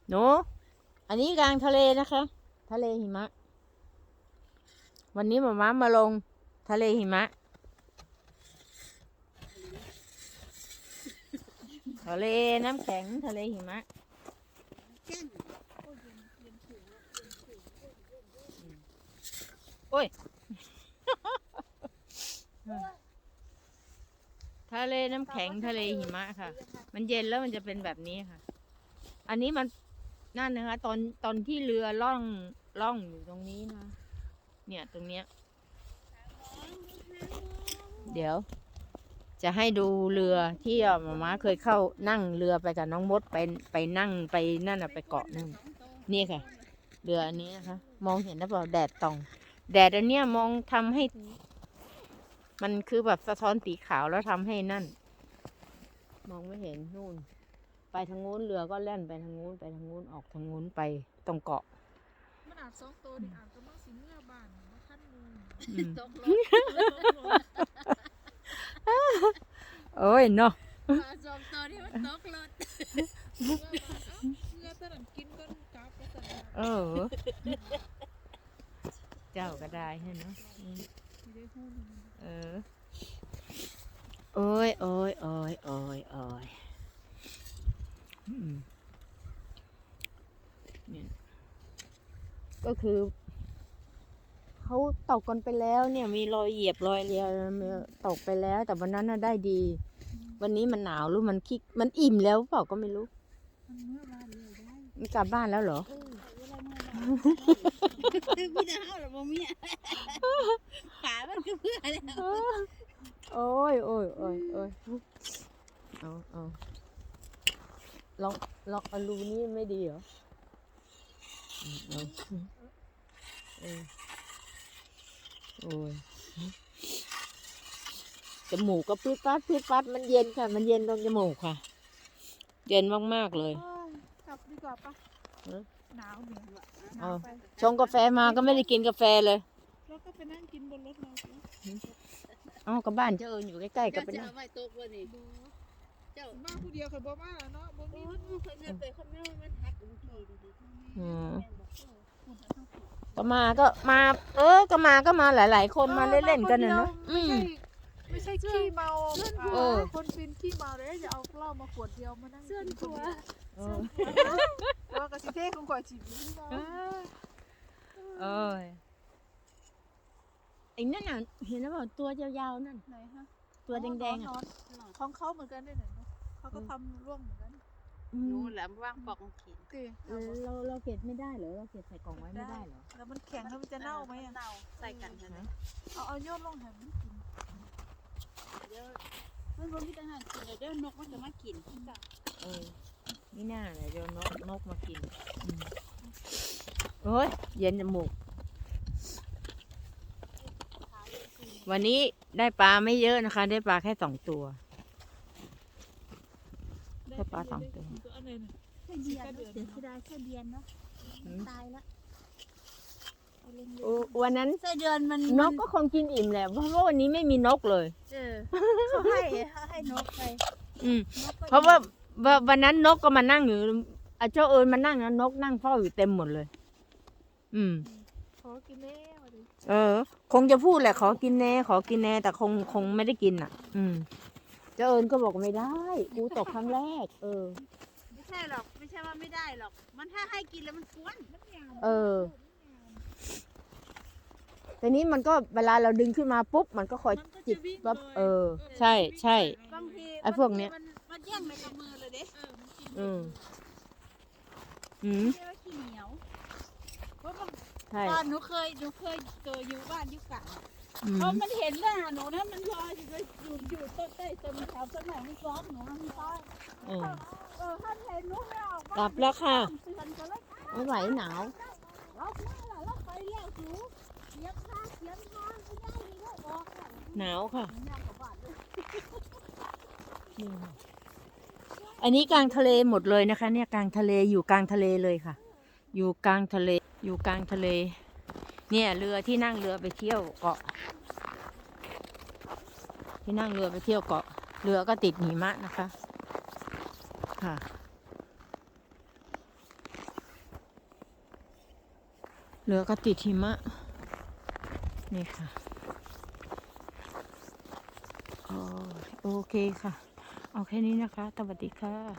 หนูอันนี้กลางทะเลนะคะ ทะเลหิมะ วันนี้หมามาลงทะเลหิมะ ทะเลน้ำแข็งทะเลหิมะโอ้ย ทะเลน้ำแข็งทะเลหิมะค่ะ มันเย็นแล้วมันจะเป็นแบบนี้ค่ะ อันนี้มันนั่นนะคะ ตอนที่เรือล่องอยู่ตรงนี้นะ เนี่ยตรงเนี้ย เดี๋ยว จะให้ดูเรือที่หมาม้าเคยเข้านั่งเรือไปกับน้องมดไปนั่งไปนั่นอะไปเกาะนั่นนี่ค่ะ เรืออันนี้นะคะ มองเห็นหรือเปล่าแดดส่องแดดอันเนี้ยมองทำให้ มันคือแบบสะท้อนสีขาวแล้วทำให้นั่น มองไม่เห็นนู่น ไปทางนู้นเรือก็แล่นไปทางนู้นไปทางนู้นออกทางนู้นไปตรงเกาะ มันอาจ2 ตัวนี่อาจจะมาสิเมื่อบ้านมาขั้นมือ ตกรถ โอ้ยเนาะ 2 ตัวที่มันตกรถ เมื่อตอนนั้นกินก็กลับก็สั่น เออ เจ้าก็ได้ให้เนาะ ไม่ได้พูดมัน เออ โอ้ยโอ้ยโอ้ยโอ้ยโอ้ยเนี่ยก็คือเขาตกกันไปแล้วเนี่ยมีรอยเหยียบรอยเรียวตกไปแล้ว แต่วันนั้นน่ะได้ดี วันนี้มันหนาวหรือมันคิกมันอิ่มแล้วเปล่าก็ไม่รู้ มันเมื่อบ้านเลยได้ มันกลับบ้านแล้วเหรอ เวลาเมื่อมีแต่เฮาหรอบ่มีขามันคือเพื่อแล้ว โอ้ยโอ้ยโอ้ยโอ้ยเอาลองเอารูนี้ไม่ดีเหรอเอาโอ้ยจมูกก็พลิกฟัดมันเย็นค่ะ มันเย็นตรงจมูกค่ะ เย็นมากๆเลย กลับดีกว่าปะ เออ หนาวเหนื่อยห เอา นาวไป ชงกาแฟมาก็ไม่ได้กินกาแฟเลย แล้วก็ไปนั่งกินบนรถเราสิ เอ้ากับบ้านเจ้าเอิญอยู่ใกล้ๆกั เจ้า บเป็น จะเอาไว้ตกบ่นี่เจ้า มาผู้เดียวเคยบอกมาแล้วเนาะบ่ โอ้ มี ยมันเคยเงินไปคนนึงมันหักอุ้งทีดิ ก็มาก็มาหลายๆคนมาเล่นๆกันน่ะเนาะ ไม่ใช่ขี้เมา เออ คนฟินขี้เมาเลยจะเอาเหล้ามาขวดเดียวมานั่ง เสื้อตัว เออ ว่ากระสิเท่คงก่อยจีบอยู่ที่เรา เอ้ยไอ้นั่นน่ะเห็นแล้วเปล่าตัวยาวๆนั่น ไหนฮะ ตัวแดงๆอ่ะ ของเขาเหมือนกันด้วยเนาะเขาก็ทำร่วงเหมือนกัน รู้แหละว่างปอกขีด ตี เราเก็บไม่ได้เหรอเราเก็บใส่กล่องไว้ไม่ได้เหรอ แล้วมันแข็งแล้วมันจะเน่าไหมอ่ะ เน่าใส่กันนะ เอาโยนลงหันมันกิน เดี๋ยวมันบ่มีทหารกินเดี๋ยวนกมันจะมากิน เออนี่น่าเลยเดี๋ยวนกมากินโอ้ยเย็นจมูกวันนี้ได้ปลาไม่เยอะนะคะ ได้ปลาแค่2 ตัว ได้ปลา2 ตัว อันไหนน่ะ แค่เดียนเสียดายแค่เดียนเนาะตายละ วันนั้น ไส้เดือนมัน นกก็คงกินอิ่มแหละเพราะว่าวันนี้ไม่มีนกเลย เขาให้นกไป เพราะว่าวันนั้นนกก็มานั่งอยู่เจ้าเอิญมานั่งนะนกนั่งเฝ้าอยู่เต็มหมดเลย ขอกินแน่มาดิ คงจะพูดแหละขอกินแน่แต่คงไม่ได้กินอ่ะ เจ้าเอิญก็บอกไม่ได้กูตกครั้งแรก ไม่ใช่หรอกไม่ใช่ว่าไม่ได้หรอกมันถ้าให้กินแล้วมันกวน ทีนี้มันก็เวลาเราดึงขึ้นมาปุ๊บมันก็คอยจิกปั๊บใช่ใช่ บางที ไอ้พวกเนี้ย มันแย่งในกับมือเลยเด้ อืม ไม่ใช่ว่าขี้เหนียวเพราะ ใช่ ตอนหนูเคยเจออยู่บ้านยุกะ อืม พอมันเห็นหน้าหนูนะมันลอยอยู่ต้นใต้ต้นมะขามต้นไหนมันซ้อมหนูนะมันซ้อม ท่านเห็นหนูไม่ออก กลับแล้วค่ะ เตือนกันแล้ว ไม่ไหวหนาว เราเพื่อนเราไปเรียกหนูเสียงทางไม่ได้ดีด้วยบอก หนาวค่ะ ยากกว่าบ้านเลย นี่ค่ะอันนี้กลางทะเลหมดเลยนะคะ เนี่ยกลางทะเลอยู่กลางทะเลเลยค่ะ อยู่กลางทะเลอยู่กลางทะเล เนี่ยเรือที่นั่งเรือไปเที่ยวเกาะ ที่นั่งเรือไปเที่ยวเกาะ เรือก็ติดหิมะนะคะค่ะ เรือก็ติดหิมะนี่ค่ะโอเคค่ะเอาแค่นี้นะคะสวัสดีค่ะ